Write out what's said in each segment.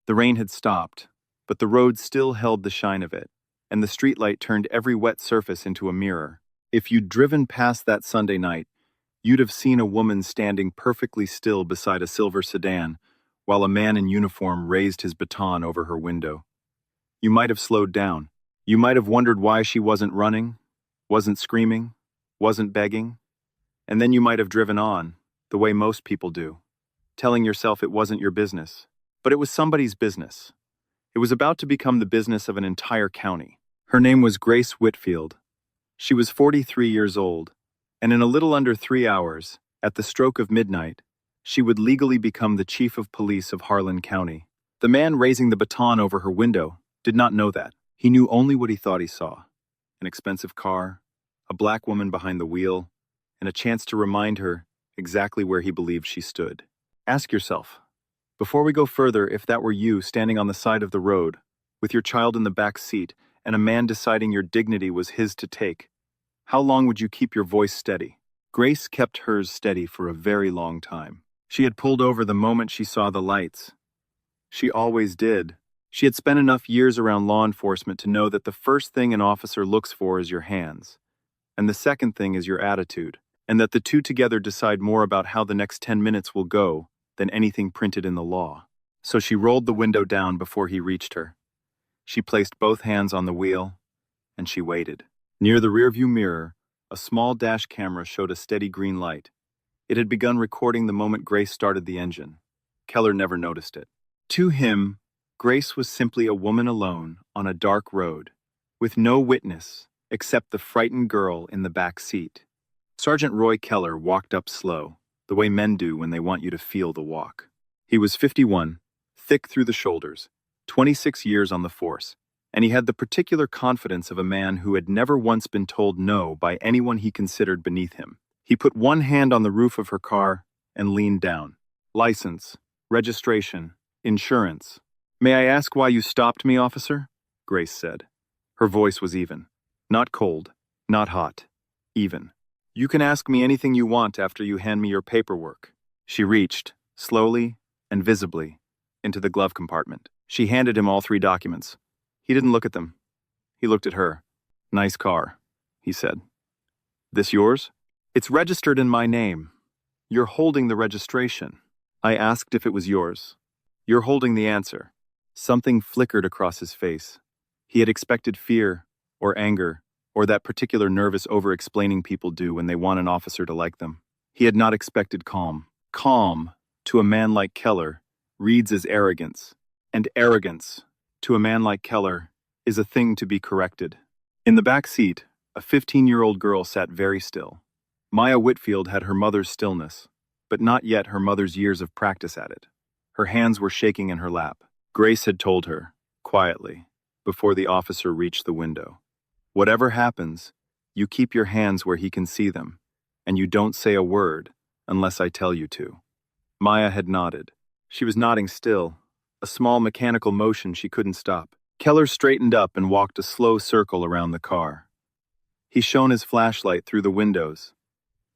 The rain had stopped, but the road still held the shine of it, and the streetlight turned every wet surface into a mirror. If you'd driven past that Sunday night, you'd have seen a woman standing perfectly still beside a silver sedan, while a man in uniform raised his baton over her window. You might have slowed down. You might have wondered why she wasn't running, wasn't screaming, wasn't begging, and then you might have driven on, the way most people do, telling yourself it wasn't your business. But it was somebody's business. It was about to become the business of an entire county. Her name was Grace Whitfield. She was 43 years old, and in a little under 3 hours, at the stroke of midnight, she would legally become the chief of police of Harlan County. The man raising the baton over her window did not know that. He knew only what he thought he saw: an expensive car, a black woman behind the wheel, and a chance to remind her exactly where he believed she stood. Ask yourself, before we go further, if that were you standing on the side of the road, with your child in the back seat, and a man deciding your dignity was his to take, how long would you keep your voice steady? Grace kept hers steady for a very long time. She had pulled over the moment she saw the lights. She always did. She had spent enough years around law enforcement to know that the first thing an officer looks for is your hands, and the second thing is your attitude, and that the two together decide more about how the next 10 minutes will go than anything printed in the law. So she rolled the window down before he reached her. She placed both hands on the wheel, and she waited. Near the rearview mirror, a small dash camera showed a steady green light. It had begun recording the moment Grace started the engine. Keller never noticed it. To him, Grace was simply a woman alone on a dark road, with no witness except the frightened girl in the back seat. Sergeant Roy Keller walked up slow, the way men do when they want you to feel the walk. He was 51, thick through the shoulders, 26 years on the force, and he had the particular confidence of a man who had never once been told no by anyone he considered beneath him. He put one hand on the roof of her car and leaned down. License, registration, insurance. "May I ask why you stopped me, officer?" Grace said. Her voice was even. Not cold, not hot, even. "You can ask me anything you want after you hand me your paperwork." She reached, slowly and visibly, into the glove compartment. She handed him all 3 documents. He didn't look at them. He looked at her. "Nice car," he said. "This yours?" "It's registered in my name. You're holding the registration." "I asked if it was yours." "You're holding the answer." Something flickered across his face. He had expected fear, or anger, or that particular nervous over-explaining people do when they want an officer to like them. He had not expected calm. Calm, to a man like Keller, reads as arrogance, and arrogance, to a man like Keller, is a thing to be corrected. In the back seat, a 15-year-old girl sat very still. Maya Whitfield had her mother's stillness, but not yet her mother's years of practice at it. Her hands were shaking in her lap. Grace had told her, quietly, before the officer reached the window, "Whatever happens, you keep your hands where he can see them, and you don't say a word unless I tell you to." Maya had nodded. She was nodding still, a small mechanical motion she couldn't stop. Keller straightened up and walked a slow circle around the car. He shone his flashlight through the windows.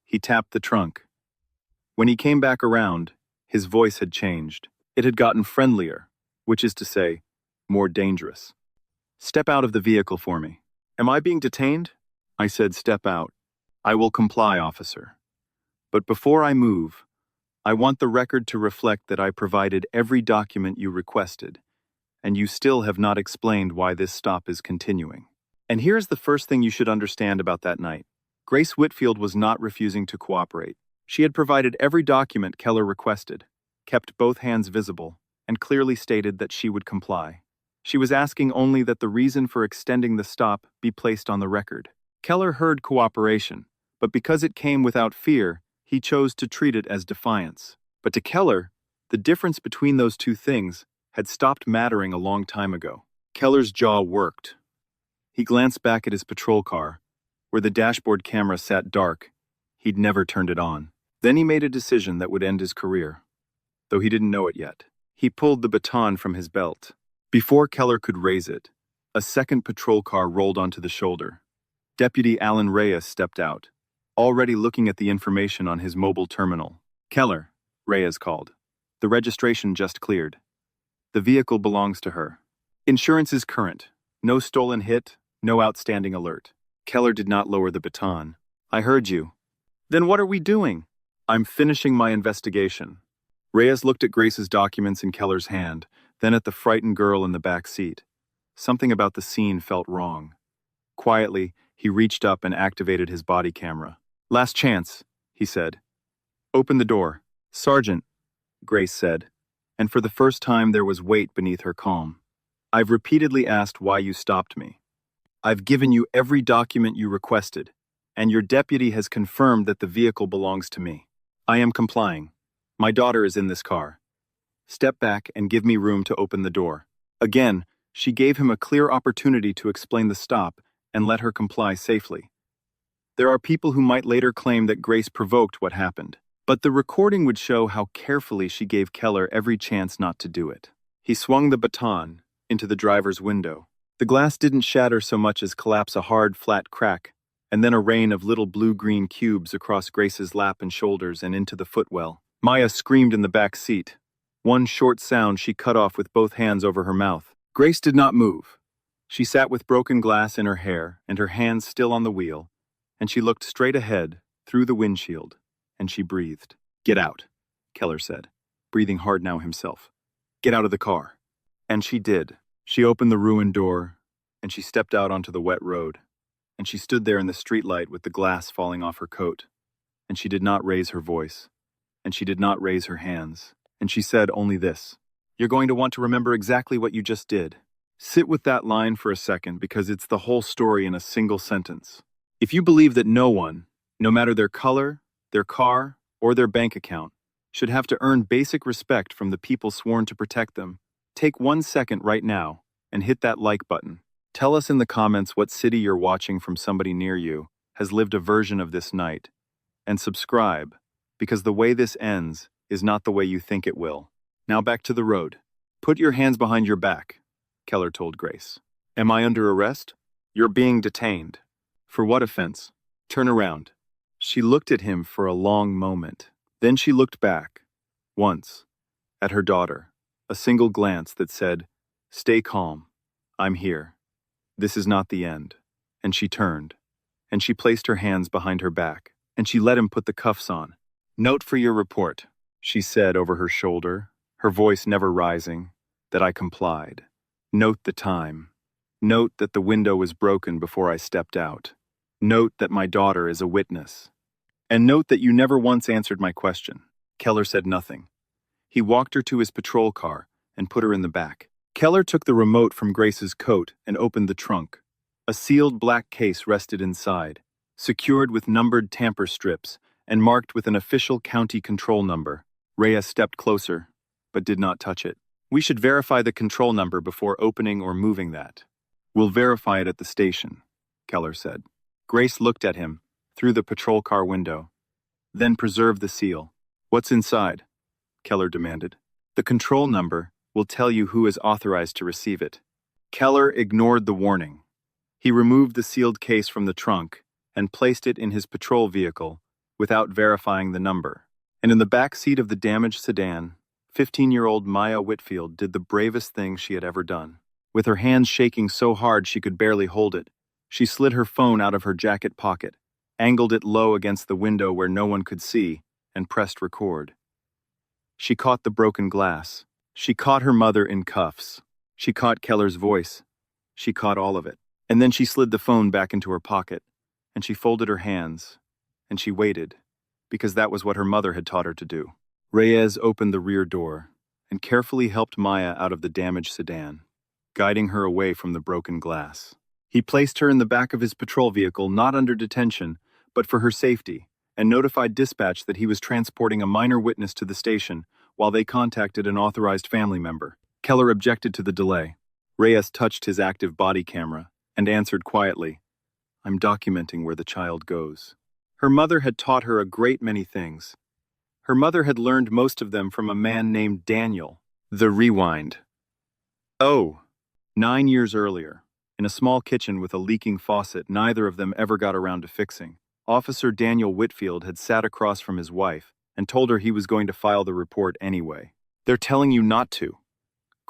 He tapped the trunk. When he came back around, his voice had changed. It had gotten friendlier, which is to say, more dangerous. "Step out of the vehicle for me." "Am I being detained?" I said, "Step out." "I will comply, officer. But before I move, I want the record to reflect that I provided every document you requested, and you still have not explained why this stop is continuing." And here's the first thing you should understand about that night. Grace Whitfield was not refusing to cooperate. She had provided every document Keller requested, kept both hands visible, and clearly stated that she would comply. She was asking only that the reason for extending the stop be placed on the record. Keller heard cooperation, but because it came without fear, he chose to treat it as defiance. But to Keller, the difference between those two things had stopped mattering a long time ago. Keller's jaw worked. He glanced back at his patrol car, where the dashboard camera sat dark. He'd never turned it on. Then he made a decision that would end his career, though he didn't know it yet. He pulled the baton from his belt. Before Keller could raise it, a second patrol car rolled onto the shoulder. Deputy Alan Reyes stepped out, already looking at the information on his mobile terminal. "Keller," Reyes called. "The registration just cleared." The vehicle belongs to her. Insurance is current. No stolen hit, no outstanding alert. Keller did not lower the baton. I heard you. Then what are we doing? I'm finishing my investigation. Reyes looked at Grace's documents in Keller's hand, then at the frightened girl in the back seat. Something about the scene felt wrong. Quietly, he reached up and activated his body camera. Last chance, he said. Open the door. Sergeant, Grace said, and for the first time there was weight beneath her calm. I've repeatedly asked why you stopped me. I've given you every document you requested, and your deputy has confirmed that the vehicle belongs to me. I am complying. My daughter is in this car. Step back and give me room to open the door. Again, she gave him a clear opportunity to explain the stop and let her comply safely. There are people who might later claim that Grace provoked what happened, but the recording would show how carefully she gave Keller every chance not to do it. He swung the baton into the driver's window. The glass didn't shatter so much as collapse a hard, flat crack, and then a rain of little blue-green cubes across Grace's lap and shoulders and into the footwell. Maya screamed in the back seat. One short sound she cut off with both hands over her mouth. Grace did not move. She sat with broken glass in her hair and her hands still on the wheel, and she looked straight ahead, through the windshield, and she breathed. Get out, Keller said, breathing hard now himself. Get out of the car. And she did. She opened the ruined door, and she stepped out onto the wet road, and she stood there in the streetlight with the glass falling off her coat, and she did not raise her voice, and she did not raise her hands, and she said only this. You're going to want to remember exactly what you just did. Sit with that line for a second because it's the whole story in a single sentence. If you believe that no one, no matter their color, their car, or their bank account, should have to earn basic respect from the people sworn to protect them, take 1 second right now and hit that like button. Tell us in the comments what city you're watching from somebody near you has lived a version of this night, and subscribe, because the way this ends is not the way you think it will. Now back to the road. Put your hands behind your back, Keller told Grace. Am I under arrest? You're being detained. For what offense? Turn around. She looked at him for a long moment. Then she looked back, once, at her daughter, a single glance that said, Stay calm. I'm here. This is not the end. And she turned, and she placed her hands behind her back, and she let him put the cuffs on. Note for your report, she said over her shoulder, her voice never rising, that I complied. Note the time. Note that the window was broken before I stepped out. Note that my daughter is a witness. And note that you never once answered my question. Keller said nothing. He walked her to his patrol car and put her in the back. Keller took the remote from Grace's coat and opened the trunk. A sealed black case rested inside, secured with numbered tamper strips and marked with an official county control number. Reyes stepped closer, but did not touch it. We should verify the control number before opening or moving that. We'll verify it at the station, Keller said. Grace looked at him, through the patrol car window. Then preserve the seal. What's inside? Keller demanded. The control number will tell you who is authorized to receive it. Keller ignored the warning. He removed the sealed case from the trunk and placed it in his patrol vehicle without verifying the number. And in the back seat of the damaged sedan, 15-year-old Maya Whitfield did the bravest thing she had ever done. With her hands shaking so hard she could barely hold it, she slid her phone out of her jacket pocket, angled it low against the window where no one could see, and pressed record. She caught the broken glass. She caught her mother in cuffs. She caught Keller's voice. She caught all of it. And then she slid the phone back into her pocket, and she folded her hands, and she waited, because that was what her mother had taught her to do. Reyes opened the rear door and carefully helped Maya out of the damaged sedan, guiding her away from the broken glass. He placed her in the back of his patrol vehicle, not under detention, but for her safety, and notified dispatch that he was transporting a minor witness to the station while they contacted an authorized family member. Keller objected to the delay. Reyes touched his active body camera and answered quietly, I'm documenting where the child goes. Her mother had taught her a great many things. Her mother had learned most of them from a man named Daniel. The rewind. 9 years earlier, in a small kitchen with a leaking faucet neither of them ever got around to fixing, Officer Daniel Whitfield had sat across from his wife and told her he was going to file the report anyway. They're telling you not to,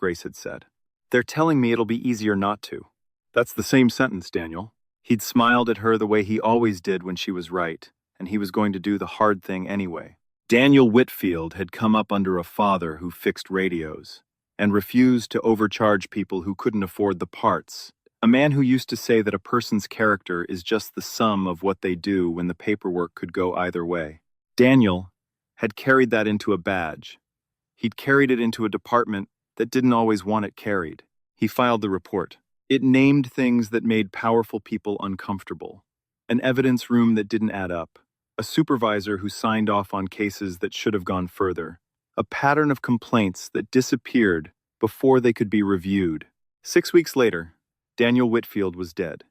Grace had said. "They're telling me it'll be easier not to." That's the same sentence, Daniel. He'd smiled at her the way he always did when she was right, and he was going to do the hard thing anyway. Daniel Whitfield had come up under a father who fixed radios and refused to overcharge people who couldn't afford the parts. A man who used to say that a person's character is just the sum of what they do when the paperwork could go either way. Daniel had carried that into a badge. He'd carried it into a department that didn't always want it carried. He filed the report. It named things that made powerful people uncomfortable. An evidence room that didn't add up. A supervisor who signed off on cases that should have gone further. A pattern of complaints that disappeared before they could be reviewed. 6 weeks later, Daniel Whitfield was dead.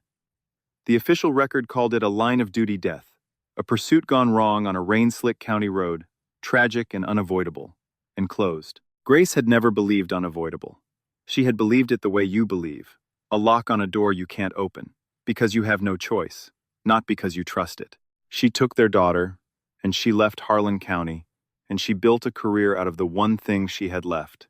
The official record called it a line-of-duty death, a pursuit gone wrong on a rain-slick county road, tragic and unavoidable, and closed. Grace had never believed unavoidable. She had believed it the way you believe, a lock on a door you can't open, because you have no choice, not because you trust it. She took their daughter, and she left Harlan County, and she built a career out of the one thing she had left,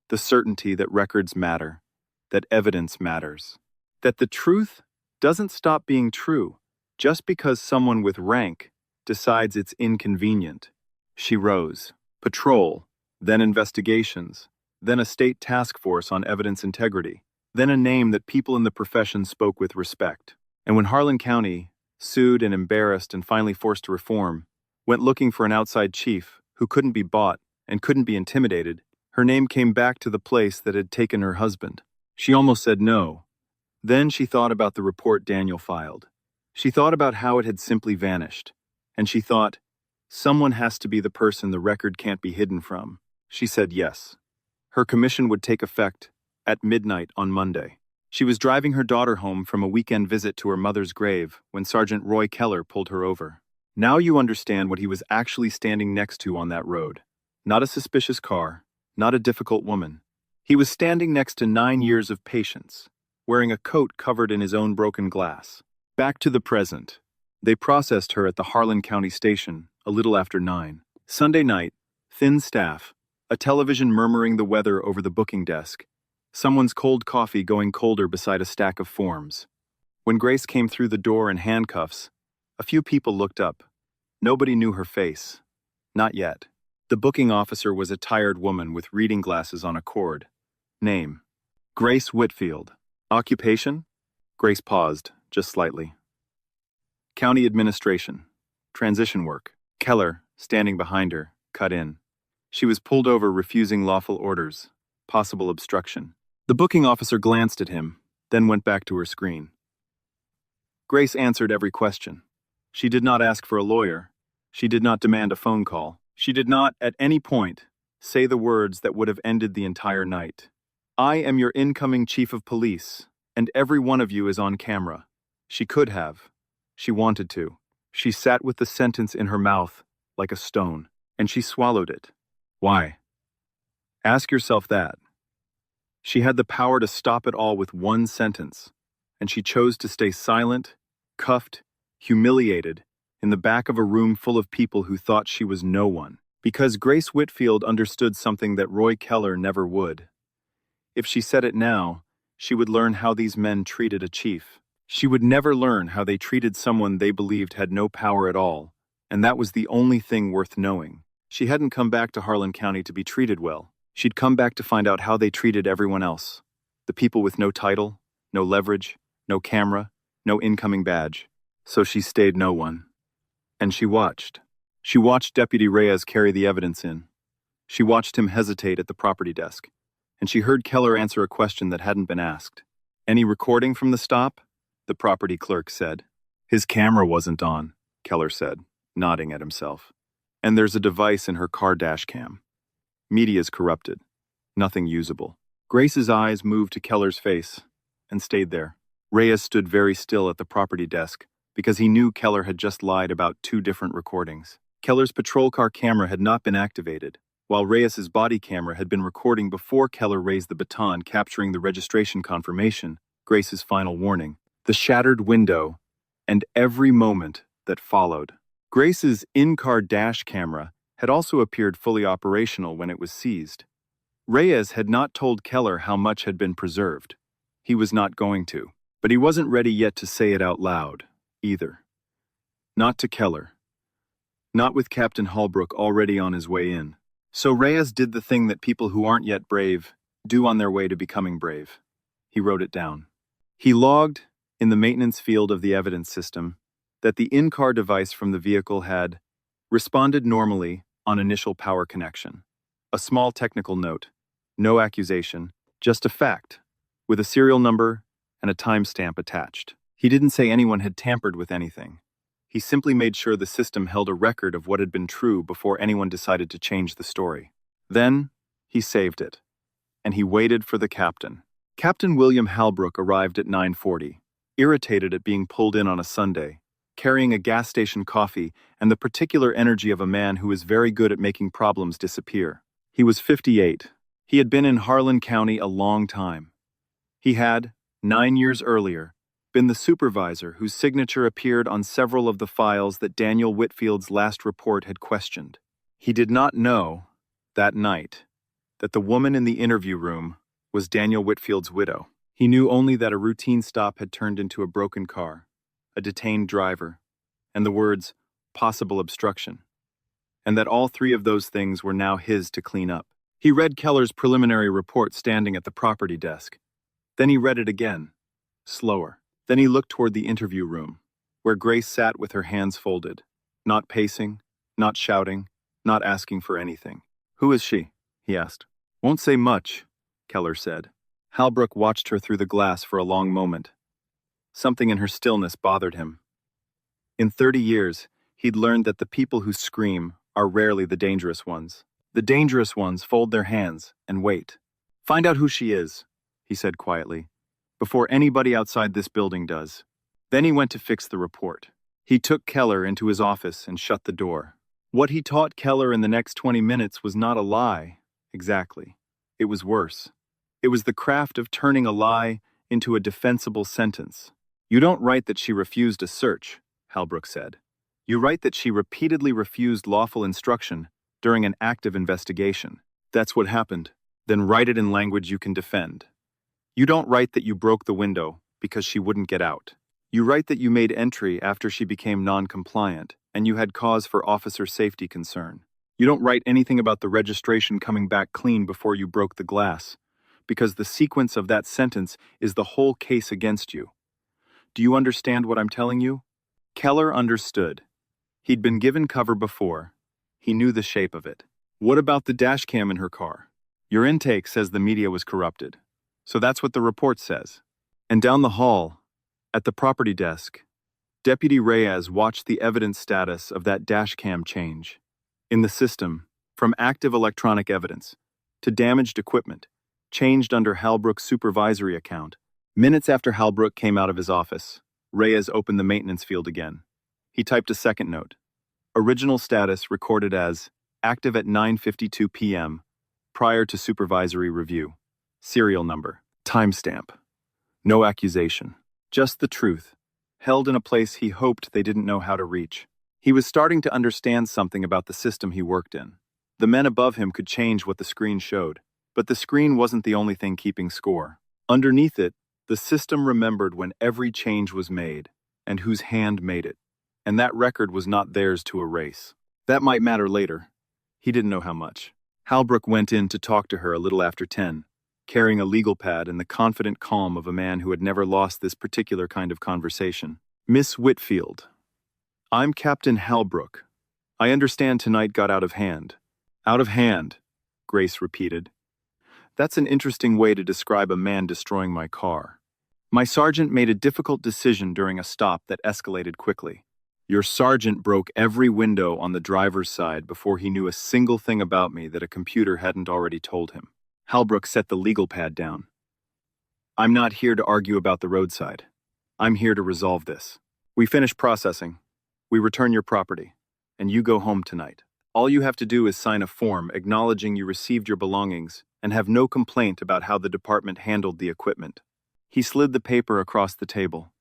the certainty that records matter, that evidence matters, that the truth doesn't stop being true just because someone with rank decides it's inconvenient. She rose. Patrol, then investigations, then a state task force on evidence integrity, then a name that people in the profession spoke with respect. And when Harlan County, sued and embarrassed and finally forced to reform, went looking for an outside chief who couldn't be bought and couldn't be intimidated, her name came back to the place that had taken her husband. She almost said no. Then she thought about the report Daniel filed. She thought about how it had simply vanished. And she thought, someone has to be the person the record can't be hidden from. She said yes. Her commission would take effect at midnight on Monday. She was driving her daughter home from a weekend visit to her mother's grave when Sergeant Roy Keller pulled her over. Now you understand what he was actually standing next to on that road. Not a suspicious car, not a difficult woman. He was standing next to 9 years of patience, wearing a coat covered in his own broken glass. Back to the present. They processed her at the Harlan County Station a little after 9. Sunday night, thin staff, a television murmuring the weather over the booking desk, someone's cold coffee going colder beside a stack of forms. When Grace came through the door in handcuffs, a few people looked up. Nobody knew her face. Not yet. The booking officer was a tired woman with reading glasses on a cord. Name: Grace Whitfield. Occupation? Grace paused, just slightly. County administration. Transition work. Keller, standing behind her, cut in. She was pulled over refusing lawful orders. Possible obstruction. The booking officer glanced at him, then went back to her screen. Grace answered every question. She did not ask for a lawyer. She did not demand a phone call. She did not, at any point, say the words that would have ended the entire night. I am your incoming chief of police, and every one of you is on camera. She could have. She wanted to. She sat with the sentence in her mouth like a stone, and she swallowed it. Why? Ask yourself that. She had the power to stop it all with one sentence, and she chose to stay silent, cuffed, humiliated, in the back of a room full of people who thought she was no one, because Grace Whitfield understood something that Roy Keller never would. If she said it now, she would learn how these men treated a chief. She would never learn how they treated someone they believed had no power at all, and that was the only thing worth knowing. She hadn't come back to Harlan County to be treated well. She'd come back to find out how they treated everyone else. The people with no title, no leverage, no camera, no incoming badge. So she stayed no one. And she watched. She watched Deputy Reyes carry the evidence in. She watched him hesitate at the property desk. And she heard Keller answer a question that hadn't been asked. Any recording from the stop? The property clerk said. His camera wasn't on, Keller said, nodding at himself. And there's a device in her car dash cam. Media's corrupted. Nothing usable. Grace's eyes moved to Keller's face and stayed there. Reyes stood very still at the property desk because he knew Keller had just lied about 2 different recordings. Keller's patrol car camera had not been activated, while Reyes's body camera had been recording before Keller raised the baton, capturing the registration confirmation, Grace's final warning, the shattered window, and every moment that followed. Grace's in-car dash camera had also appeared fully operational when it was seized. Reyes had not told Keller how much had been preserved. He was not going to. But he wasn't ready yet to say it out loud, either. Not to Keller. Not with Captain Holbrook already on his way in. So Reyes did the thing that people who aren't yet brave do on their way to becoming brave. He wrote it down. He logged, in the maintenance field of the evidence system, that the in-car device from the vehicle had responded normally on initial power connection. A small technical note. No accusation, just a fact, with a serial number and a timestamp attached. He didn't say anyone had tampered with anything. He simply made sure the system held a record of what had been true before anyone decided to change the story. Then, he saved it. And he waited for the captain. Captain William Halbrook arrived at 9:40, irritated at being pulled in on a Sunday, carrying a gas station coffee and the particular energy of a man who is very good at making problems disappear. He was 58. He had been in Harlan County a long time. He had, 9 years earlier, been the supervisor whose signature appeared on several of the files that Daniel Whitfield's last report had questioned. He did not know, that night, that the woman in the interview room was Daniel Whitfield's widow. He knew only that a routine stop had turned into a broken car, a detained driver, and the words, possible obstruction, and that all three of those things were now his to clean up. He read Keller's preliminary report standing at the property desk. Then he read it again, slower. Then he looked toward the interview room, where Grace sat with her hands folded, not pacing, not shouting, not asking for anything. "Who is she?" he asked. "Won't say much," Keller said. Halbrook watched her through the glass for a long moment. Something in her stillness bothered him. In 30 years, he'd learned that the people who scream are rarely the dangerous ones. The dangerous ones fold their hands and wait. "Find out who she is," he said quietly, "before anybody outside this building does." Then he went to fix the report. He took Keller into his office and shut the door. What he taught Keller in the next 20 minutes was not a lie, exactly. It was worse. It was the craft of turning a lie into a defensible sentence. "You don't write that she refused a search," Halbrook said. "You write that she repeatedly refused lawful instruction during an active investigation. That's what happened. Then write it in language you can defend. You don't write that you broke the window because she wouldn't get out. You write that you made entry after she became non-compliant and you had cause for officer safety concern. You don't write anything about the registration coming back clean before you broke the glass, because the sequence of that sentence is the whole case against you. Do you understand what I'm telling you?" Keller understood. He'd been given cover before. He knew the shape of it. "What about the dash cam in her car?" "Your intake says the media was corrupted. So that's what the report says." And down the hall, at the property desk, Deputy Reyes watched the evidence status of that dash cam change. In the system, from active electronic evidence to damaged equipment, changed under Halbrook's supervisory account. Minutes after Halbrook came out of his office, Reyes opened the maintenance field again. He typed a second note. Original status recorded as active at 9:52 p.m., prior to supervisory review. Serial number. Timestamp. No accusation. Just the truth, held in a place he hoped they didn't know how to reach. He was starting to understand something about the system he worked in. The men above him could change what the screen showed, but the screen wasn't the only thing keeping score. Underneath it, the system remembered when every change was made, and whose hand made it, and that record was not theirs to erase. That might matter later. He didn't know how much. Halbrook went in to talk to her a little after 10. Carrying a legal pad and the confident calm of a man who had never lost this particular kind of conversation. "Miss Whitfield, I'm Captain Halbrook. I understand tonight got out of hand." "Out of hand," Grace repeated. "That's an interesting way to describe a man destroying my car. My sergeant made a difficult decision during a stop that escalated quickly. Your sergeant broke every window on the driver's side before he knew a single thing about me that a computer hadn't already told him." Halbrook set the legal pad down. "I'm not here to argue about the roadside. I'm here to resolve this. We finish processing. We return your property. And you go home tonight. All you have to do is sign a form acknowledging you received your belongings and have no complaint about how the department handled the equipment." He slid the paper across the table.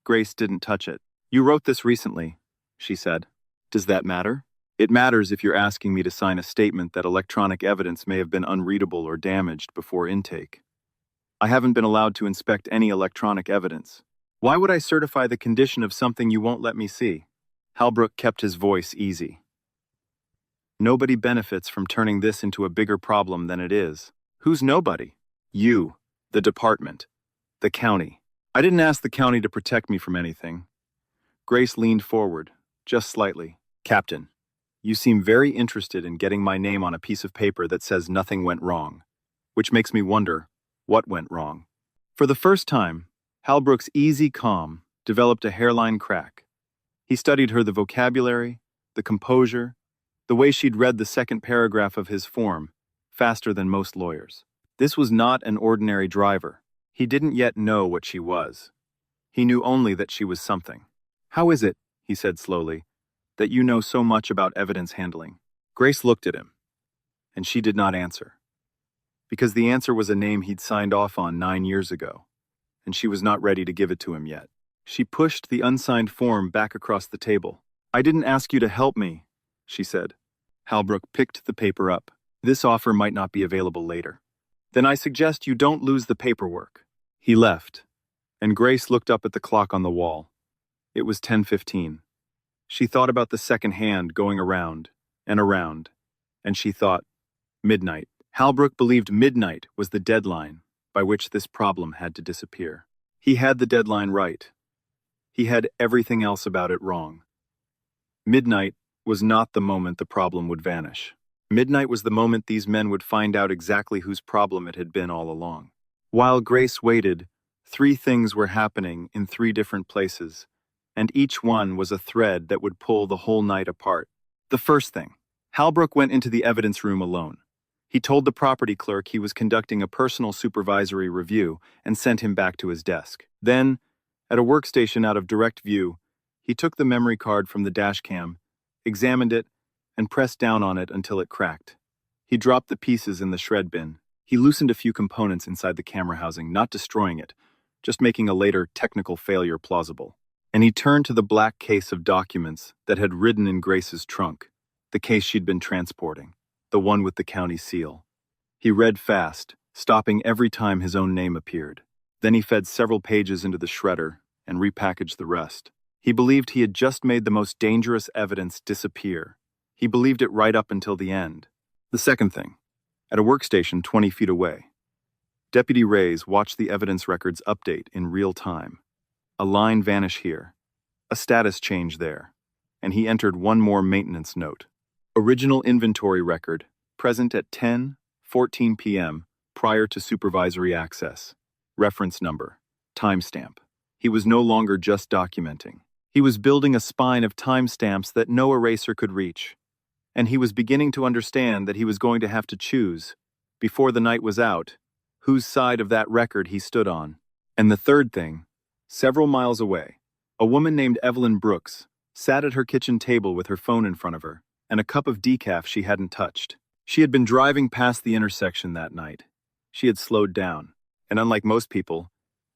Grace didn't touch it. "You wrote this recently," she said. "Does that matter?" It matters if you're asking me to sign a statement that electronic evidence may have been unreadable or damaged before intake. I haven't been allowed to inspect any electronic evidence. Why would I certify the condition of something you won't let me see? Halbrook kept his voice easy. Nobody benefits from turning this into a bigger problem than it is. Who's nobody? You, the department, the county. I didn't ask the county to protect me from anything. Grace leaned forward, just slightly. Captain, you seem very interested in getting my name on a piece of paper that says nothing went wrong, which makes me wonder what went wrong. For the first time, Halbrook's easy calm developed a hairline crack. He studied her the vocabulary, the composure, the way she'd read the second paragraph of his form, faster than most lawyers. This was not an ordinary driver. He didn't yet know what she was. He knew only that she was something. How is it, he said slowly, that you know so much about evidence handling? Grace looked at him, and she did not answer. Because the answer was a name he'd signed off on 9 years ago, and she was not ready to give it to him yet. She pushed the unsigned form back across the table. I didn't ask you to help me, she said. Halbrook picked the paper up. This offer might not be available later. Then I suggest you don't lose the paperwork. He left, and Grace looked up at the clock on the wall. It was 10:15. She thought about the second hand going around, and she thought, midnight. Halbrook believed midnight was the deadline by which this problem had to disappear. He had the deadline right. He had everything else about it wrong. Midnight was not the moment the problem would vanish. Midnight was the moment these men would find out exactly whose problem it had been all along. While Grace waited, 3 things were happening in 3 different places, and each one was a thread that would pull the whole night apart. The first thing, Halbrook went into the evidence room alone. He told the property clerk he was conducting a personal supervisory review and sent him back to his desk. Then, at a workstation out of direct view, he took the memory card from the dashcam, examined it, and pressed down on it until it cracked. He dropped the pieces in the shred bin. He loosened a few components inside the camera housing, not destroying it, just making a later technical failure plausible. And he turned to the black case of documents that had ridden in Grace's trunk, the case she'd been transporting, the one with the county seal. He read fast, stopping every time his own name appeared. Then he fed several pages into the shredder and repackaged the rest. He believed he had just made the most dangerous evidence disappear. He believed it right up until the end. The second thing, at a workstation 20 feet away, Deputy Reyes watched the evidence records update in real time. A line vanish here, a status change there, and he entered one more maintenance note. Original inventory record, present at 10:14 p.m. prior to supervisory access. Reference number, timestamp. He was no longer just documenting. He was building a spine of timestamps that no eraser could reach. And he was beginning to understand that he was going to have to choose, before the night was out, whose side of that record he stood on. And the third thing, several miles away, a woman named Evelyn Brooks sat at her kitchen table with her phone in front of her and a cup of decaf she hadn't touched. She had been driving past the intersection that night. She had slowed down, and unlike most people,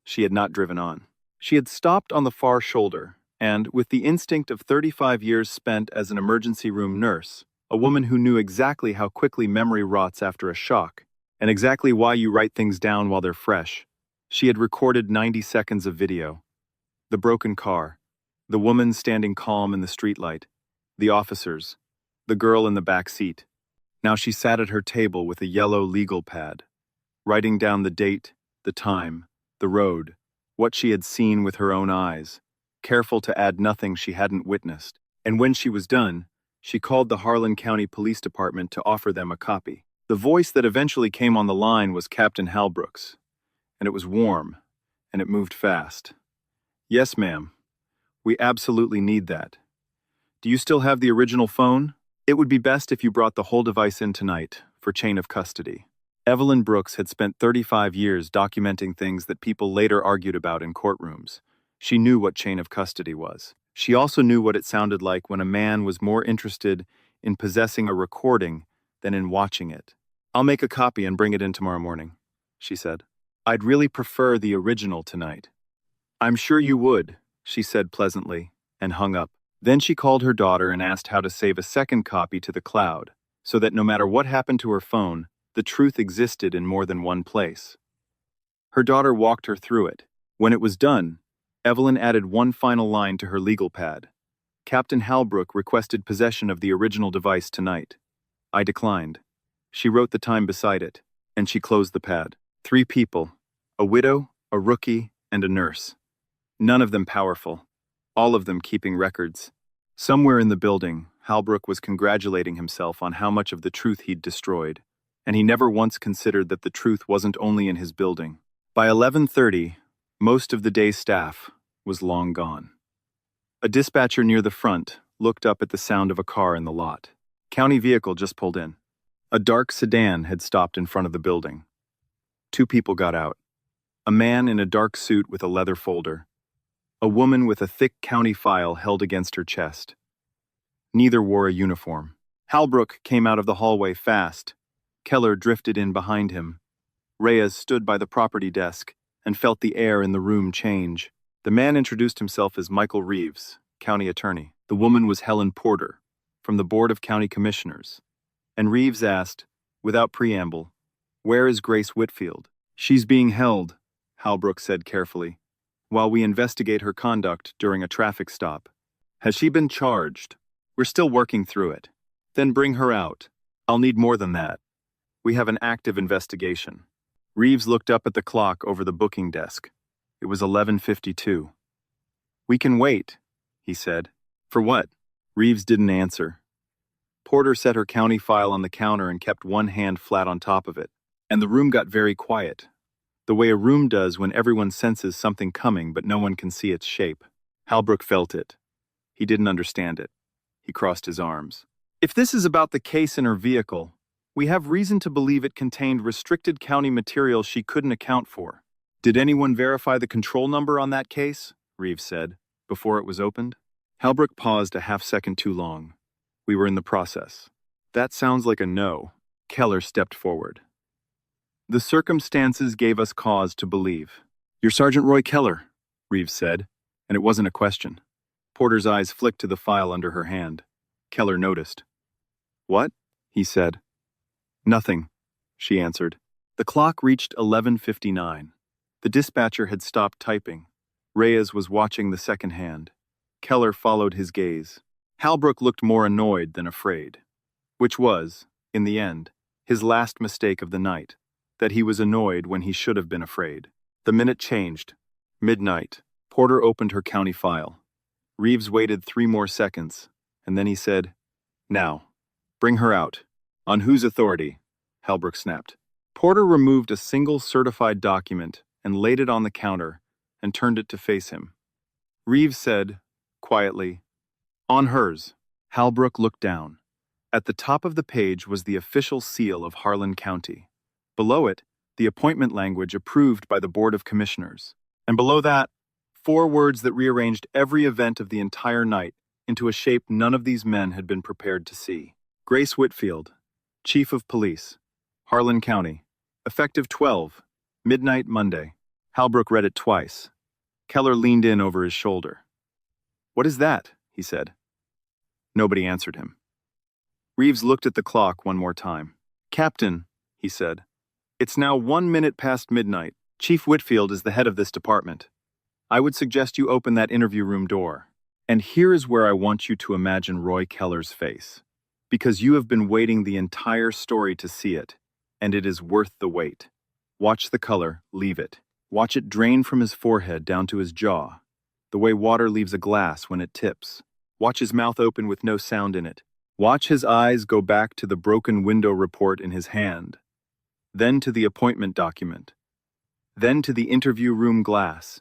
she had not driven on. She had stopped on the far shoulder, and, with the instinct of 35 years spent as an emergency room nurse, a woman who knew exactly how quickly memory rots after a shock, and exactly why you write things down while they're fresh, she had recorded 90 seconds of video. The broken car, the woman standing calm in the streetlight, the officers, the girl in the back seat. Now she sat at her table with a yellow legal pad, writing down the date, the time, the road, what she had seen with her own eyes, careful to add nothing she hadn't witnessed. And when she was done, she called the Harlan County Police Department to offer them a copy. The voice that eventually came on the line was Captain Halbrook's, and it was warm, and it moved fast. Yes, ma'am. We absolutely need that. Do you still have the original phone? It would be best if you brought the whole device in tonight for chain of custody. Evelyn Brooks had spent 35 years documenting things that people later argued about in courtrooms. She knew what chain of custody was. She also knew what it sounded like when a man was more interested in possessing a recording than in watching it. I'll make a copy and bring it in tomorrow morning, she said. I'd really prefer the original tonight. I'm sure you would, she said pleasantly, and hung up. Then she called her daughter and asked how to save a second copy to the cloud, so that no matter what happened to her phone, the truth existed in more than one place. Her daughter walked her through it. When it was done, Evelyn added one final line to her legal pad. Captain Halbrook requested possession of the original device tonight. I declined. She wrote the time beside it, and she closed the pad. 3 people, a widow, a rookie, and a nurse. None of them powerful, all of them keeping records. Somewhere in the building, Halbrook was congratulating himself on how much of the truth he'd destroyed, and he never once considered that the truth wasn't only in his building. By 11:30, most of the day's staff was long gone. A dispatcher near the front looked up at the sound of a car in the lot. County vehicle just pulled in. A dark sedan had stopped in front of the building. 2 people got out. A man in a dark suit with a leather folder. A woman with a thick county file held against her chest. Neither wore a uniform. Halbrook came out of the hallway fast. Keller drifted in behind him. Reyes stood by the property desk and felt the air in the room change. The man introduced himself as Michael Reeves, county attorney. The woman was Helen Porter, from the Board of County Commissioners. And Reeves asked, without preamble, "Where is Grace Whitfield?" "She's being held," Halbrook said carefully, "while we investigate her conduct during a traffic stop." "Has she been charged?" "We're still working through it." "Then bring her out." "I'll need more than that. We have an active investigation." Reeves looked up at the clock over the booking desk. It was 11:52. "We can wait," he said. "For what?" Reeves didn't answer. Porter set her county file on the counter and kept one hand flat on top of it, and the room got very quiet, the way a room does when everyone senses something coming but no one can see its shape. Halbrook felt it. He didn't understand it. He crossed his arms. "If this is about the case in her vehicle, we have reason to believe it contained restricted county material she couldn't account for." "Did anyone verify the control number on that case?" Reeves said, before it was opened. Halbrook paused a half-second too long. "We were in the process." "That sounds like a no." Keller stepped forward. "The circumstances gave us cause to believe." "You're Sergeant Roy Keller," Reeves said, and it wasn't a question. Porter's eyes flicked to the file under her hand. Keller noticed. "What?" he said. "Nothing," she answered. The clock reached 11:59. The dispatcher had stopped typing. Reyes was watching the second hand. Keller followed his gaze. Halbrook looked more annoyed than afraid, which was, in the end, his last mistake of the night, that he was annoyed when he should have been afraid. The minute changed. Midnight. Porter opened her county file. Reeves waited 3 more seconds, and then he said, "Now, bring her out." "On whose authority?" Halbrook snapped. Porter removed a single certified document and laid it on the counter and turned it to face him. Reeves said, quietly, "On hers." Halbrook looked down. At the top of the page was the official seal of Harlan County. Below it, the appointment language approved by the Board of Commissioners. And below that, 4 words that rearranged every event of the entire night into a shape none of these men had been prepared to see. Grace Whitfield, Chief of Police, Harlan County, effective 12, midnight Monday. Halbrook read it twice. Keller leaned in over his shoulder. "What is that?" he said. Nobody answered him. Reeves looked at the clock one more time. "Captain," he said, "it's now 1 minute past midnight. Chief Whitfield is the head of this department. I would suggest you open that interview room door. And here is where I want you to imagine Roy Keller's face. Because you have been waiting the entire story to see it, and it is worth the wait. Watch the color, leave it. Watch it drain from his forehead down to his jaw, the way water leaves a glass when it tips. Watch his mouth open with no sound in it. Watch his eyes go back to the broken window report in his hand, then to the appointment document, then to the interview room glass,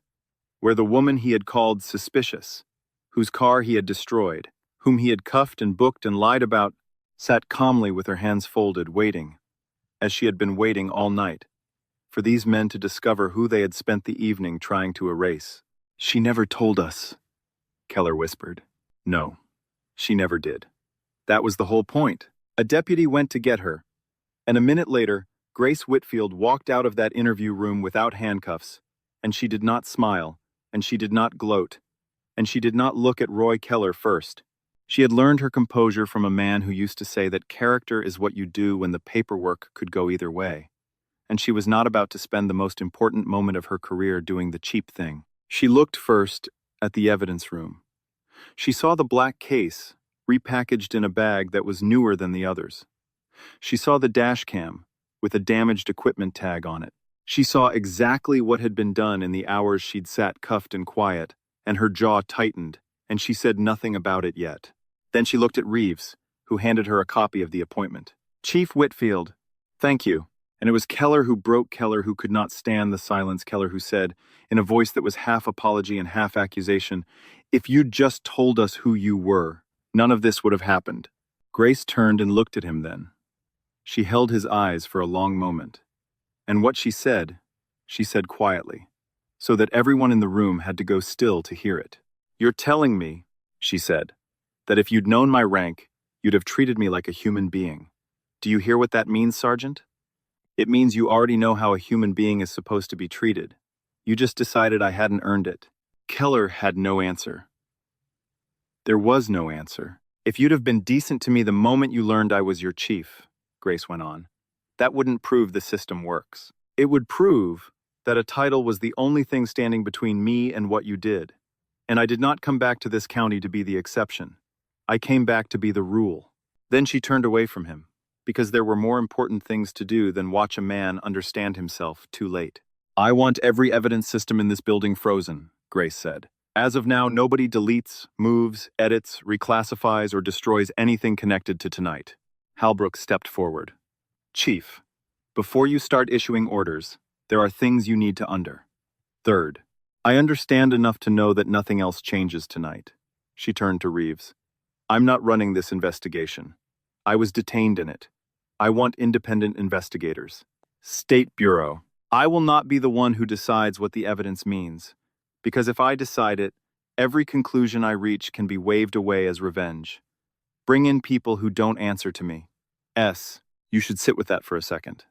where the woman he had called suspicious, whose car he had destroyed, whom he had cuffed and booked and lied about, sat calmly with her hands folded, waiting, as she had been waiting all night, for these men to discover who they had spent the evening trying to erase. "She never told us," Keller whispered. "No, she never did. That was the whole point. A deputy went to get her, and a minute later, Grace Whitfield walked out of that interview room without handcuffs, and she did not smile, and she did not gloat, and she did not look at Roy Keller first. She had learned her composure from a man who used to say that character is what you do when the paperwork could go either way, and she was not about to spend the most important moment of her career doing the cheap thing. She looked first at the evidence room. She saw the black case, repackaged in a bag that was newer than the others. She saw the dash cam, with a damaged equipment tag on it. She saw exactly what had been done in the hours she'd sat cuffed and quiet, and her jaw tightened, and she said nothing about it yet. Then she looked at Reeves, who handed her a copy of the appointment. "Chief Whitfield, thank you." And it was Keller who broke Keller, who could not stand the silence. Keller who said, in a voice that was half apology and half accusation, "If you'd just told us who you were, none of this would have happened." Grace turned and looked at him then. She held his eyes for a long moment. And what she said quietly, so that everyone in the room had to go still to hear it. "You're telling me," she said, "that if you'd known my rank, you'd have treated me like a human being. Do you hear what that means, Sergeant? It means you already know how a human being is supposed to be treated. You just decided I hadn't earned it." Keller had no answer. There was no answer. "If you'd have been decent to me the moment you learned I was your chief," Grace went on, "that wouldn't prove the system works. It would prove that a title was the only thing standing between me and what you did. And I did not come back to this county to be the exception. I came back to be the rule." Then she turned away from him, because there were more important things to do than watch a man understand himself too late. "I want every evidence system in this building frozen," Grace said. "As of now, nobody deletes, moves, edits, reclassifies, or destroys anything connected to tonight." Halbrook stepped forward. "Chief, before you start issuing orders, there are things you need to under. Third, I understand enough to know that nothing else changes tonight." She turned to Reeves. "I'm not running this investigation. I was detained in it. I want independent investigators. State Bureau. I will not be the one who decides what the evidence means, because if I decide it, every conclusion I reach can be waved away as revenge. Bring in people who don't answer to me. You should sit with that for a second."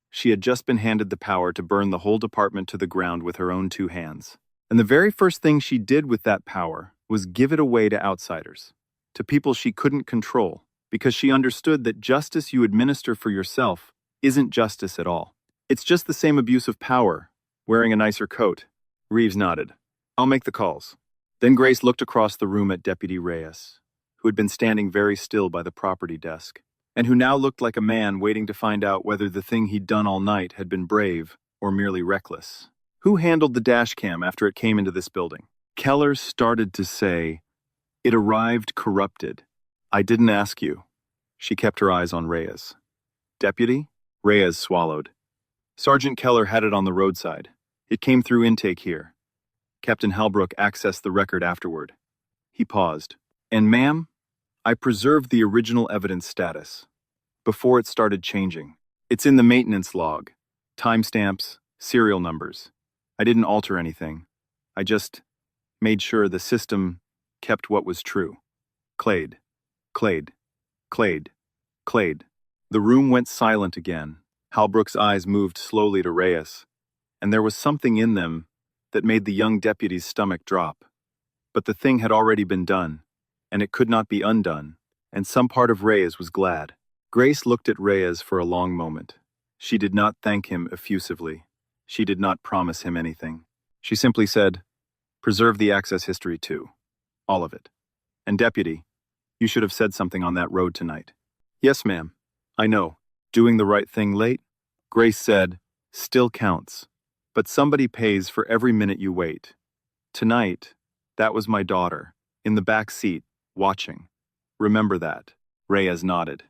She had just been handed the power to burn the whole department to the ground with her own 2 hands. And the very first thing she did with that power was give it away to outsiders, to people she couldn't control, because she understood that justice you administer for yourself isn't justice at all. It's just the same abuse of power, wearing a nicer coat. Reeves nodded. "I'll make the calls." Then Grace looked across the room at Deputy Reyes, who had been standing very still by the property desk, and who now looked like a man waiting to find out whether the thing he'd done all night had been brave or merely reckless. "Who handled the dash cam after it came into this building?" Keller started to say, "It arrived corrupted. I didn't ask you." She kept her eyes on Reyes. "Deputy?" Reyes swallowed. "Sergeant Keller had it on the roadside. It came through intake here. Captain Halbrook accessed the record afterward." He paused. "And ma'am, I preserved the original evidence status, before it started changing. It's in the maintenance log. Timestamps, serial numbers. I didn't alter anything. I just made sure the system kept what was true. Clade, Clade, Clade, Clade." The room went silent again. Halbrook's eyes moved slowly to Reyes, and there was something in them that made the young deputy's stomach drop. But the thing had already been done, and it could not be undone, and some part of Reyes was glad. Grace looked at Reyes for a long moment. She did not thank him effusively. She did not promise him anything. She simply said, "Preserve the access history too. All of it. And deputy, you should have said something on that road tonight." "Yes, ma'am. I know. Doing the right thing late?" Grace said, "Still counts. But somebody pays for every minute you wait. Tonight, that was my daughter, in the back seat, watching. Remember that." Reyes nodded.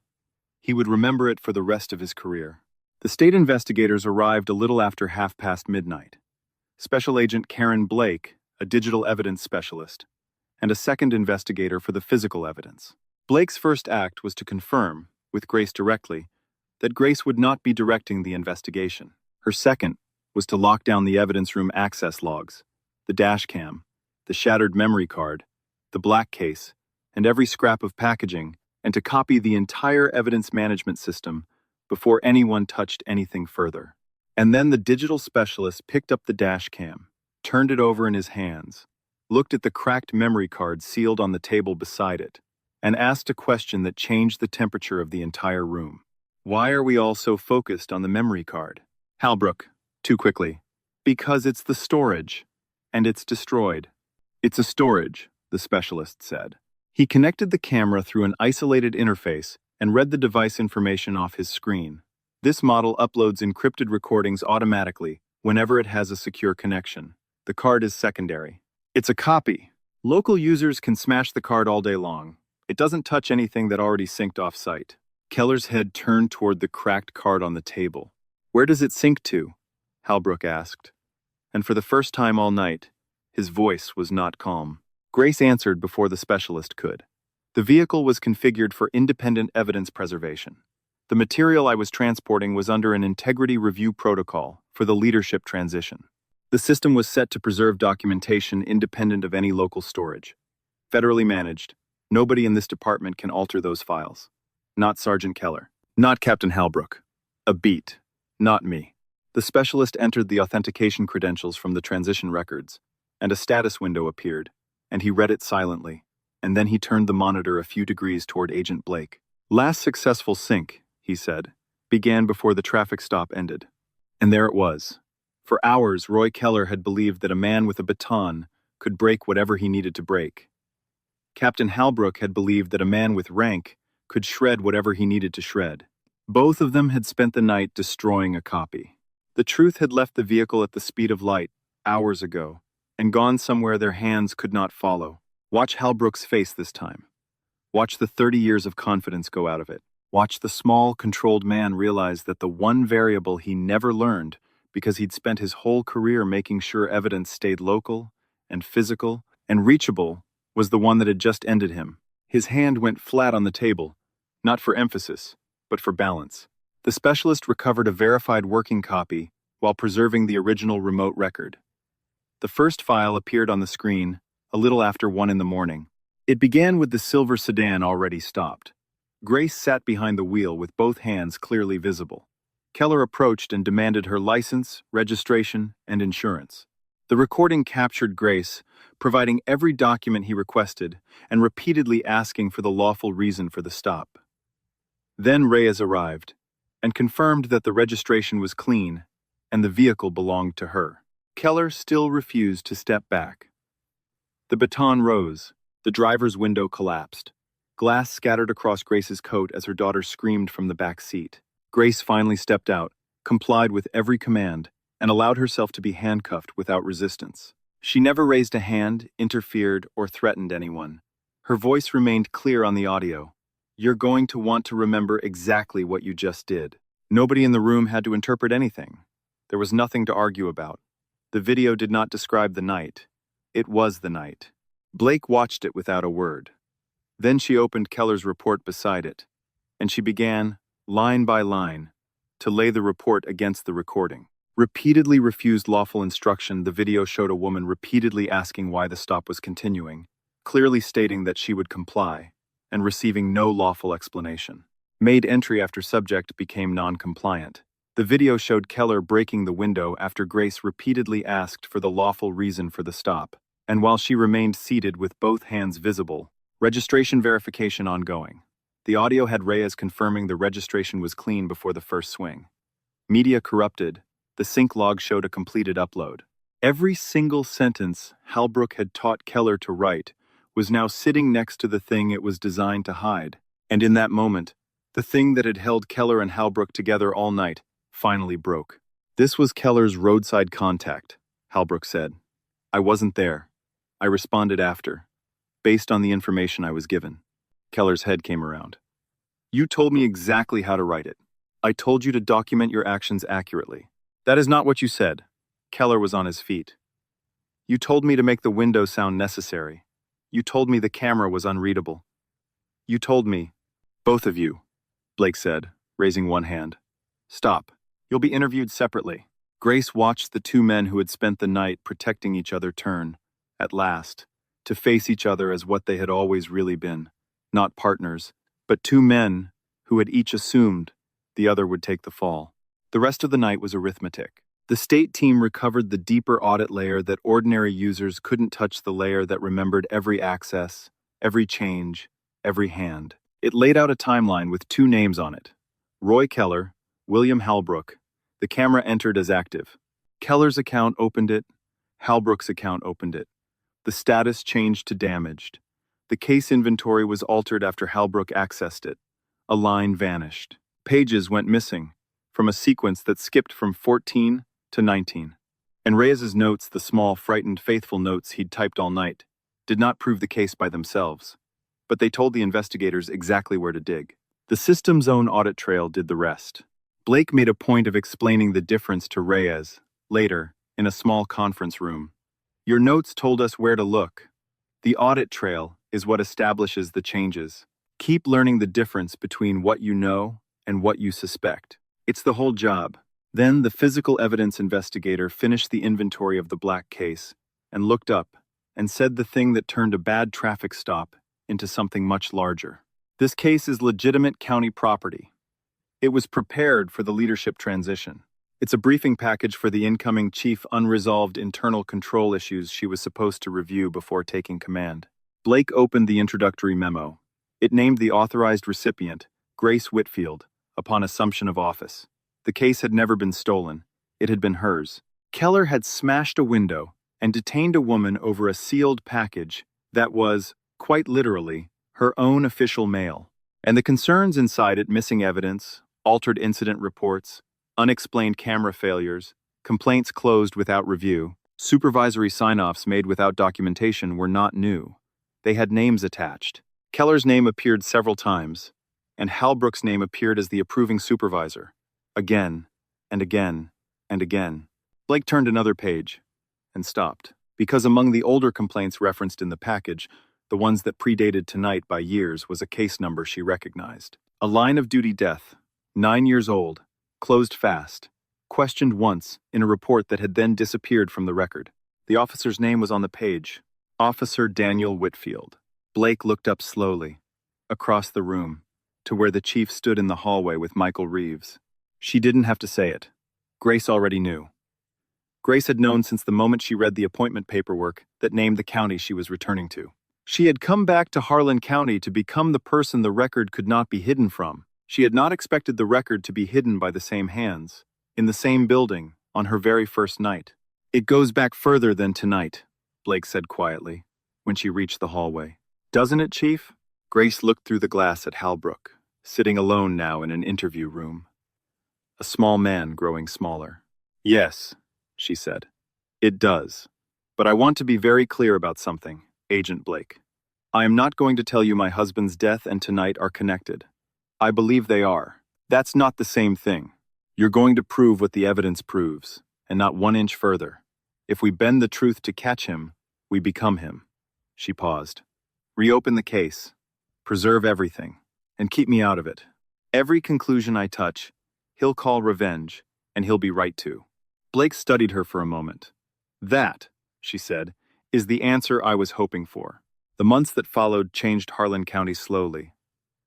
He would remember it for the rest of his career. The state investigators arrived a little after midnight. Special Agent Karen Blake, a digital evidence specialist, and a second investigator for the physical evidence. Blake's first act was to confirm, with Grace directly, that Grace would not be directing the investigation. Her second was to lock down the evidence room access logs, the dash cam, the shattered memory card, the black case, and every scrap of packaging, and to copy the entire evidence management system before anyone touched anything further. And then the digital specialist picked up the dash cam, turned it over in his hands, looked at the cracked memory card sealed on the table beside it, and asked a question that changed the temperature of the entire room. Why are we all so focused on the memory card? Halbrook, too quickly. Because it's the storage, and it's destroyed. It's a storage, the specialist said. He connected the camera through an isolated interface and read the device information off his screen. This model uploads encrypted recordings automatically whenever it has a secure connection. The card is secondary. It's a copy. Local users can smash the card all day long. It doesn't touch anything that already synced off-site. Keller's head turned toward the cracked card on the table. Where does it sync to? Halbrook asked. And for the first time all night, his voice was not calm. Grace answered before the specialist could. The vehicle was configured for independent evidence preservation. The material I was transporting was under an integrity review protocol for the leadership transition. The system was set to preserve documentation independent of any local storage. Federally managed, nobody in this department can alter those files. Not Sergeant Keller. Not Captain Halbrook. A beat. Not me. The specialist entered the authentication credentials from the transition records, and a status window appeared, and he read it silently, and then he turned the monitor a few degrees toward Agent Blake. Last successful sync, he said, began before the traffic stop ended. And there it was. For hours, Roy Keller had believed that a man with a baton could break whatever he needed to break. Captain Halbrook had believed that a man with rank could shred whatever he needed to shred. Both of them had spent the night destroying a copy. The truth had left the vehicle at the speed of light hours ago and gone somewhere their hands could not follow. Watch Halbrook's face this time. Watch the 30 years of confidence go out of it. Watch the small, controlled man realize that the one variable he never learned because he'd spent his whole career making sure evidence stayed local and physical and reachable was the one that had just ended him. His hand went flat on the table, not for emphasis, but for balance. The specialist recovered a verified working copy while preserving the original remote record. The first file appeared on the screen a little after 1 a.m. It began with the silver sedan already stopped. Grace sat behind the wheel with both hands clearly visible. Keller approached and demanded her license, registration, and insurance. The recording captured Grace, providing every document he requested and repeatedly asking for the lawful reason for the stop. Then Reyes arrived and confirmed that the registration was clean and the vehicle belonged to her. Keller still refused to step back. The baton rose. The driver's window collapsed. Glass scattered across Grace's coat as her daughter screamed from the back seat. Grace finally stepped out, complied with every command, and allowed herself to be handcuffed without resistance. She never raised a hand, interfered, or threatened anyone. Her voice remained clear on the audio. You're going to want to remember exactly what you just did. Nobody in the room had to interpret anything. There was nothing to argue about. The video did not describe the night. It was the night. Blake watched it without a word. Then she opened Keller's report beside it, and she began, line by line, to lay the report against the recording. Repeatedly refused lawful instruction, the video showed a woman repeatedly asking why the stop was continuing, clearly stating that she would comply, and receiving no lawful explanation. Made entry after subject became non-compliant. The video showed Keller breaking the window after Grace repeatedly asked for the lawful reason for the stop, and while she remained seated with both hands visible, registration verification ongoing. The audio had Reyes confirming the registration was clean before the first swing. Media corrupted. The sync log showed a completed upload. Every single sentence Halbrook had taught Keller to write was now sitting next to the thing it was designed to hide. And in that moment, the thing that had held Keller and Halbrook together all night finally broke. This was Keller's roadside contact, Halbrook said. I wasn't there. I responded after, based on the information I was given. Keller's head came around. You told me exactly how to write it. I told you to document your actions accurately. That is not what you said. Keller was on his feet. You told me to make the window sound necessary. You told me the camera was unreadable. You told me, both of you, Blake said, raising one hand. Stop. You'll be interviewed separately. Grace watched the two men who had spent the night protecting each other turn, at last, to face each other as what they had always really been, not partners, but two men who had each assumed the other would take the fall. The rest of the night was arithmetic. The state team recovered the deeper audit layer that ordinary users couldn't touch, the layer that remembered every access, every change, every hand. It laid out a timeline with two names on it: Roy Keller, William Halbrook. The camera entered as active. Keller's account opened it. Halbrook's account opened it. The status changed to damaged. The case inventory was altered after Halbrook accessed it. A line vanished. Pages went missing from a sequence that skipped from 14 to 19. And Reyes's notes, the small, frightened, faithful notes he'd typed all night, did not prove the case by themselves, but they told the investigators exactly where to dig. The system's own audit trail did the rest. Blake made a point of explaining the difference to Reyes, later, in a small conference room. Your notes told us where to look. The audit trail is what establishes the changes. Keep learning the difference between what you know and what you suspect. It's the whole job. Then the physical evidence investigator finished the inventory of the black case and looked up and said the thing that turned a bad traffic stop into something much larger. This case is legitimate county property. It was prepared for the leadership transition. It's a briefing package for the incoming chief, unresolved internal control issues she was supposed to review before taking command. Blake opened the introductory memo. It named the authorized recipient, Grace Whitfield, upon assumption of office. The case had never been stolen. It had been hers. Keller had smashed a window and detained a woman over a sealed package that was, quite literally, her own official mail. And the concerns inside it: missing evidence, altered incident reports, unexplained camera failures, complaints closed without review, supervisory sign-offs made without documentation, were not new. They had names attached. Keller's name appeared several times, and Halbrook's name appeared as the approving supervisor. Again, and again, and again. Blake turned another page and stopped, because among the older complaints referenced in the package, the ones that predated tonight by years, was a case number she recognized. A line of duty death, 9 years old, closed fast, questioned once in a report that had then disappeared from the record. The officer's name was on the page: Officer Daniel Whitfield. Blake looked up slowly, across the room, to where the chief stood in the hallway with Michael Reeves. She didn't have to say it. Grace already knew. Grace had known since the moment she read the appointment paperwork that named the county she was returning to. She had come back to Harlan County to become the person the record could not be hidden from. She had not expected the record to be hidden by the same hands, in the same building, on her very first night. It goes back further than tonight, Blake said quietly, when she reached the hallway. Doesn't it, Chief? Grace looked through the glass at Halbrook, sitting alone now in an interview room. A small man growing smaller. Yes, she said. It does. But I want to be very clear about something, Agent Blake. I am not going to tell you my husband's death and tonight are connected. I believe they are. That's not the same thing. You're going to prove what the evidence proves, and not 1 inch further. If we bend the truth to catch him, we become him. She paused. Reopen the case. Preserve everything. And keep me out of it. Every conclusion I touch, he'll call revenge, and he'll be right to. Blake studied her for a moment. That, she said, is the answer I was hoping for. The months that followed changed Harlan County slowly,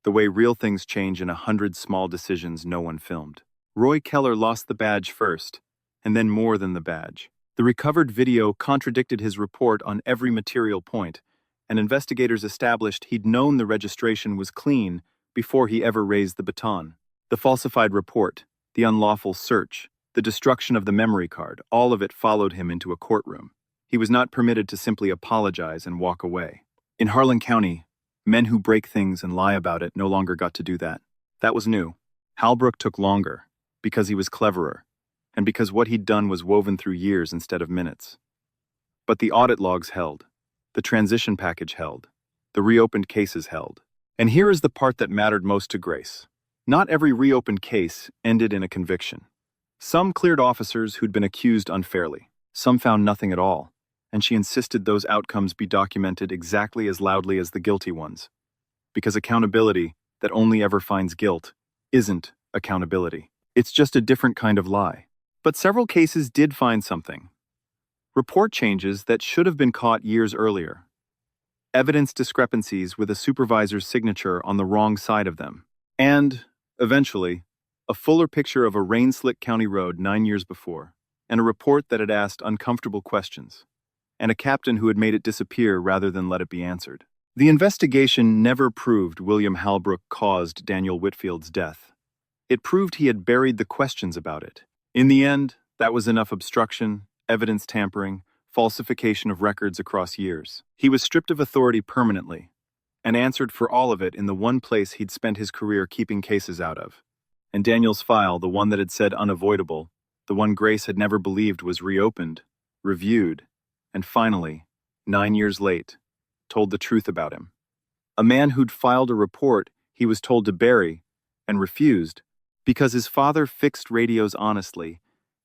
the way real things change in 100 small decisions no one filmed. Roy Keller lost the badge first, and then more than the badge. The recovered video contradicted his report on every material point, and investigators established he'd known the registration was clean before he ever raised the baton. The falsified report, the unlawful search, the destruction of the memory card, all of it followed him into a courtroom. He was not permitted to simply apologize and walk away. In Harlan County, men who break things and lie about it no longer got to do that. That was new. Halbrook took longer, because he was cleverer, and because what he'd done was woven through years instead of minutes. But the audit logs held. The transition package held. The reopened cases held. And here is the part that mattered most to Grace. Not every reopened case ended in a conviction. Some cleared officers who'd been accused unfairly. Some found nothing at all, and she insisted those outcomes be documented exactly as loudly as the guilty ones. Because accountability that only ever finds guilt isn't accountability. It's just a different kind of lie. But several cases did find something. Report changes that should have been caught years earlier. Evidence discrepancies with a supervisor's signature on the wrong side of them. And, eventually, a fuller picture of a rain-slick county road 9 years before. and a report that had asked uncomfortable questions, and a captain who had made it disappear rather than let it be answered. The investigation never proved William Halbrook caused Daniel Whitfield's death. It proved he had buried the questions about it. In the end, that was enough obstruction, evidence tampering, falsification of records across years. He was stripped of authority permanently, and answered for all of it in the one place he'd spent his career keeping cases out of. And Daniel's file, the one that had said unavoidable, the one Grace had never believed, was reopened, reviewed, and finally, 9 years late, told the truth about him. A man who'd filed a report he was told to bury and refused because his father fixed radios honestly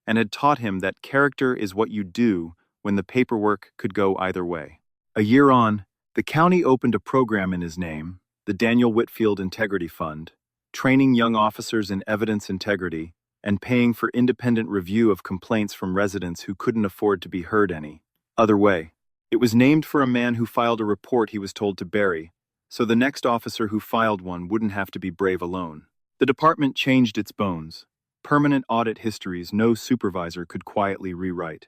and had taught him that character is what you do when the paperwork could go either way. A year on, the county opened a program in his name, the Daniel Whitfield Integrity Fund, training young officers in evidence integrity and paying for independent review of complaints from residents who couldn't afford to be heard any other way. It was named for a man who filed a report he was told to bury, so the next officer who filed one wouldn't have to be brave alone. The department changed its bones. Permanent audit histories no supervisor could quietly rewrite.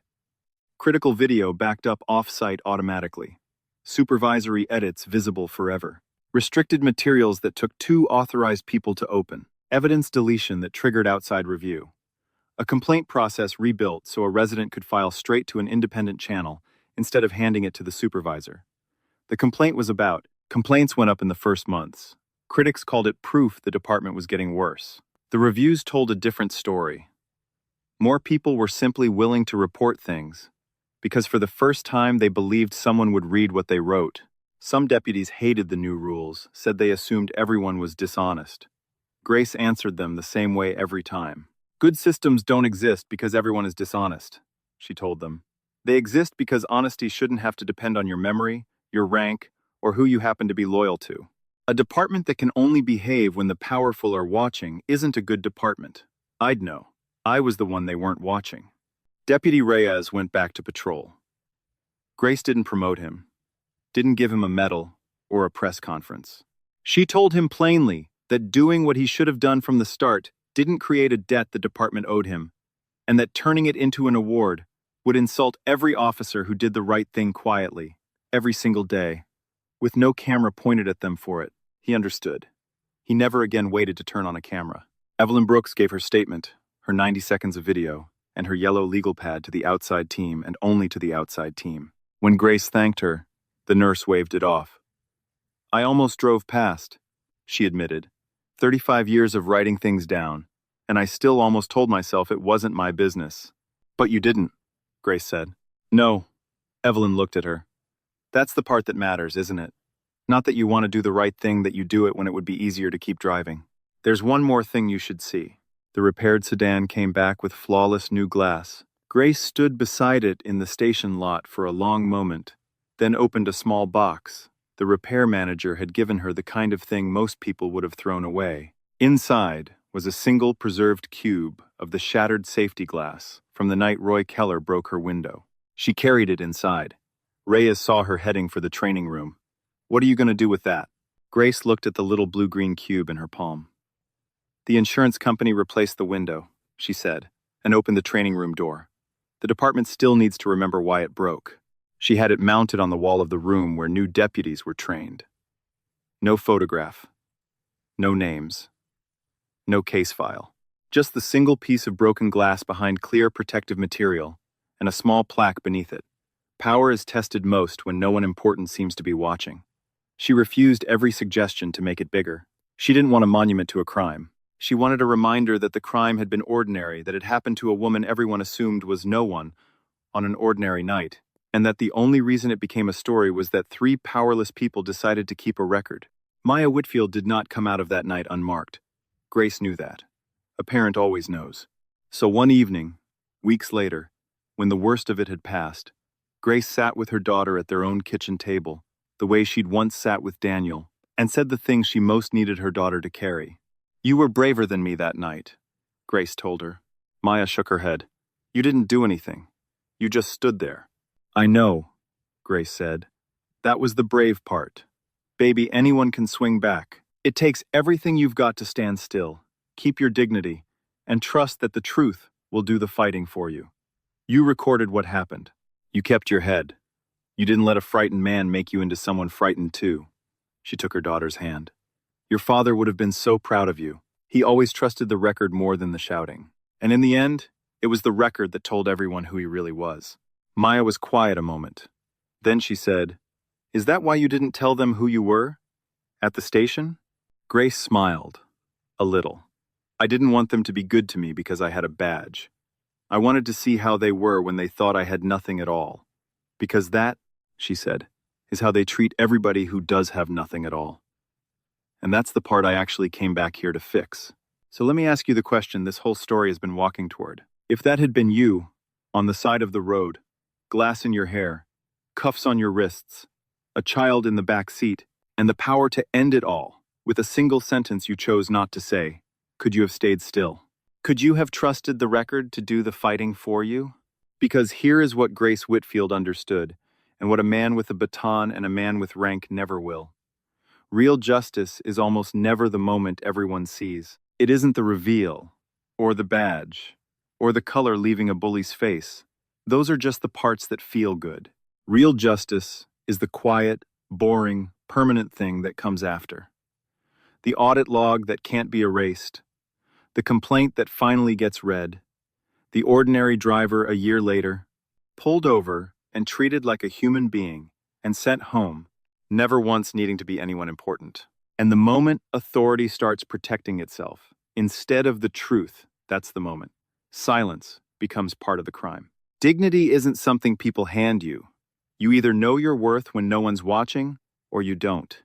Critical video backed up off-site automatically. Supervisory edits visible forever. Restricted materials that took 2 authorized people to open. Evidence deletion that triggered outside review. A complaint process rebuilt so a resident could file straight to an independent channel instead of handing it to the supervisor. The complaint was about. Complaints went up in the first months. Critics called it proof the department was getting worse. The reviews told a different story. More people were simply willing to report things because for the first time they believed someone would read what they wrote. Some deputies hated the new rules, said they assumed everyone was dishonest. Grace answered them the same way every time. Good systems don't exist because everyone is dishonest, she told them. They exist because honesty shouldn't have to depend on your memory, your rank, or who you happen to be loyal to. A department that can only behave when the powerful are watching isn't a good department. I'd know. I was the one they weren't watching. Deputy Reyes went back to patrol. Grace didn't promote him, didn't give him a medal or a press conference. She told him plainly that doing what he should have done from the start didn't create a debt the department owed him, and that turning it into an award would insult every officer who did the right thing quietly, every single day, with no camera pointed at them for it. He understood. He never again waited to turn on a camera. Evelyn Brooks gave her statement, her 90 seconds of video, and her yellow legal pad to the outside team and only to the outside team. When Grace thanked her, the nurse waved it off. I almost drove past, she admitted. 35 years of writing things down, and I still almost told myself it wasn't my business. But you didn't, Grace said. No. Evelyn looked at her. That's the part that matters, isn't it? Not that you want to do the right thing, that you do it when it would be easier to keep driving. There's one more thing you should see. The repaired sedan came back with flawless new glass. Grace stood beside it in the station lot for a long moment, then opened a small box. The repair manager had given her the kind of thing most people would have thrown away. Inside was a single preserved cube of the shattered safety glass from the night Roy Keller broke her window. She carried it inside. Reyes saw her heading for the training room. What are you going to do with that? Grace looked at the little blue-green cube in her palm. The insurance company replaced the window, she said, and opened the training room door. The department still needs to remember why it broke. She had it mounted on the wall of the room where new deputies were trained. No photograph. No names. No case file. Just the single piece of broken glass behind clear protective material and a small plaque beneath it. Power is tested most when no one important seems to be watching. She refused every suggestion to make it bigger. She didn't want a monument to a crime. She wanted a reminder that the crime had been ordinary, that it happened to a woman everyone assumed was no one on an ordinary night, and that the only reason it became a story was that 3 powerless people decided to keep a record. Maya Whitfield did not come out of that night unmarked. Grace knew that. A parent always knows. So one evening, weeks later, when the worst of it had passed, Grace sat with her daughter at their own kitchen table, the way she'd once sat with Daniel, and said the things she most needed her daughter to carry. You were braver than me that night, Grace told her. Maya shook her head. You didn't do anything. You just stood there. I know, Grace said. That was the brave part. Baby, anyone can swing back. It takes everything you've got to stand still, keep your dignity, and trust that the truth will do the fighting for you. You recorded what happened. You kept your head. You didn't let a frightened man make you into someone frightened too. She took her daughter's hand. Your father would have been so proud of you. He always trusted the record more than the shouting. And in the end, it was the record that told everyone who he really was. Maya was quiet a moment. Then she said, "Is that why you didn't tell them who you were? At the station?" Grace smiled. A little. "I didn't want them to be good to me because I had a badge. I wanted to see how they were when they thought I had nothing at all. Because that," she said, "is how they treat everybody who does have nothing at all. And that's the part I actually came back here to fix." So let me ask you the question this whole story has been walking toward. If that had been you, on the side of the road, glass in your hair, cuffs on your wrists, a child in the back seat, and the power to end it all with a single sentence you chose not to say, could you have stayed still? Could you have trusted the record to do the fighting for you? Because here is what Grace Whitfield understood, and what a man with a baton and a man with rank never will. Real justice is almost never the moment everyone sees. It isn't the reveal, or the badge, or the color leaving a bully's face. Those are just the parts that feel good. Real justice is the quiet, boring, permanent thing that comes after. The audit log that can't be erased. The complaint that finally gets read. The ordinary driver a year later, pulled over and treated like a human being and sent home, never once needing to be anyone important. And the moment authority starts protecting itself, instead of the truth, that's the moment. Silence becomes part of the crime. Dignity isn't something people hand you. You either know your worth when no one's watching, or you don't.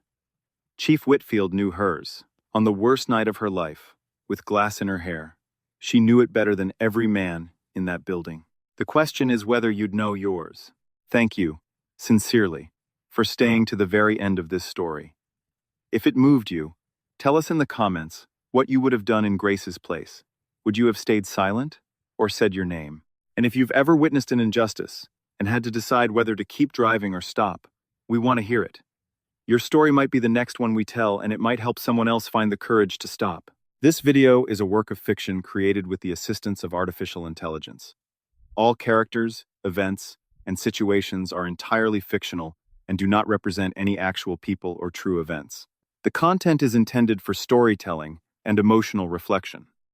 Chief Whitfield knew hers, on the worst night of her life, with glass in her hair. She knew it better than every man in that building. The question is whether you'd know yours. Thank you, sincerely, for staying to the very end of this story. If it moved you, tell us in the comments what you would have done in Grace's place. Would you have stayed silent or said your name? And if you've ever witnessed an injustice and had to decide whether to keep driving or stop, we want to hear it. Your story might be the next one we tell, and it might help someone else find the courage to stop. This video is a work of fiction created with the assistance of artificial intelligence. All characters, events, and situations are entirely fictional and do not represent any actual people or true events. The content is intended for storytelling and emotional reflection.